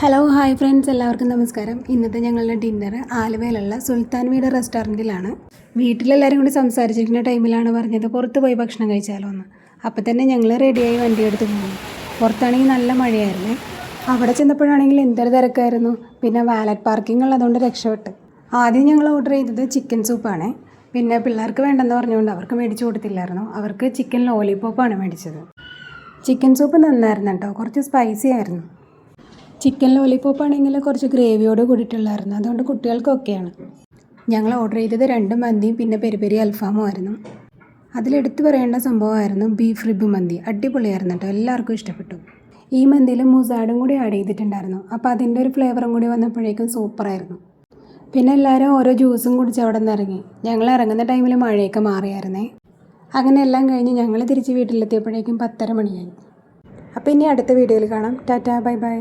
Hello hi friends, എല്ലാവർക്കും നമസ്കാരം. ഇന്നത്തെ ഞങ്ങളുടെ ഡിന്നർ ആലുവയിലുള്ള സുൽത്താൻ വീട് റെസ്റ്റോറൻറ്റിലാണ്. വീട്ടിലെല്ലാവരും കൂടി സംസാരിച്ചിരിക്കുന്ന ടൈമിലാണ് പറഞ്ഞത് പുറത്ത് പോയി ഭക്ഷണം കഴിച്ചാലോ എന്ന്. അപ്പോൾ തന്നെ ഞങ്ങൾ റെഡിയായി വണ്ടിയെടുത്ത് പോകുന്നു. പുറത്താണെങ്കിൽ നല്ല മഴയായിരുന്നേ. അവിടെ ചെന്നപ്പോഴാണെങ്കിൽ എന്തൊരു തിരക്കായിരുന്നു. പിന്നെ വാലറ്റ് പാർക്കിംഗ് ഉള്ളതുകൊണ്ട് രക്ഷപ്പെട്ട്. ആദ്യം ഞങ്ങൾ ഓർഡർ ചെയ്തത് ചിക്കൻ സൂപ്പാണ്. പിന്നെ പിള്ളേർക്ക് വേണ്ടെന്ന് പറഞ്ഞുകൊണ്ട് അവർക്ക് മേടിച്ച് കൊടുത്തില്ലായിരുന്നു. അവർക്ക് ചിക്കൻ ലോലിപോപ്പാണ് മേടിച്ചത്. ചിക്കൻ സൂപ്പ് നന്നായിരുന്നു കേട്ടോ, കുറച്ച് സ്പൈസി ആയിരുന്നു. ചിക്കൻ ലോലിപോപ്പ് ആണെങ്കിൽ കുറച്ച് ഗ്രേവിയോട് കൂടിയിട്ടുള്ളായിരുന്നു, അതുകൊണ്ട് കുട്ടികൾക്കൊക്കെയാണ്. ഞങ്ങൾ ഓർഡർ ചെയ്തത് 2 മന്തിയും പിന്നെ പെരി പെരി അൽഫാമും ആയിരുന്നു. അതിലെടുത്ത് പറയേണ്ട സംഭവമായിരുന്നു ബീഫ് റിബ് മന്തി. അടിപൊളിയായിരുന്നു കേട്ടോ, എല്ലാവർക്കും ഇഷ്ടപ്പെട്ടു. ഈ മന്തിയിൽ മുസാഡും കൂടി ആഡ് ചെയ്തിട്ടുണ്ടായിരുന്നു. അപ്പോൾ അതിൻ്റെ ഒരു ഫ്ലേവറും കൂടി വന്നപ്പോഴേക്കും സൂപ്പറായിരുന്നു. പിന്നെ എല്ലാവരും ഓരോ ജ്യൂസും കുടിച്ച് അവിടെ നിന്ന് ഇറങ്ങി. ഞങ്ങൾ ഇറങ്ങുന്ന ടൈമിൽ മഴയൊക്കെ മാറിയായിരുന്നേ. അങ്ങനെ എല്ലാം കഴിഞ്ഞ് ഞങ്ങൾ തിരിച്ച് വീട്ടിലെത്തിയപ്പോഴേക്കും 10:30 മണിയായി. അപ്പോൾ ഇനി അടുത്ത വീഡിയോയിൽ കാണാം. Tata, bye bye.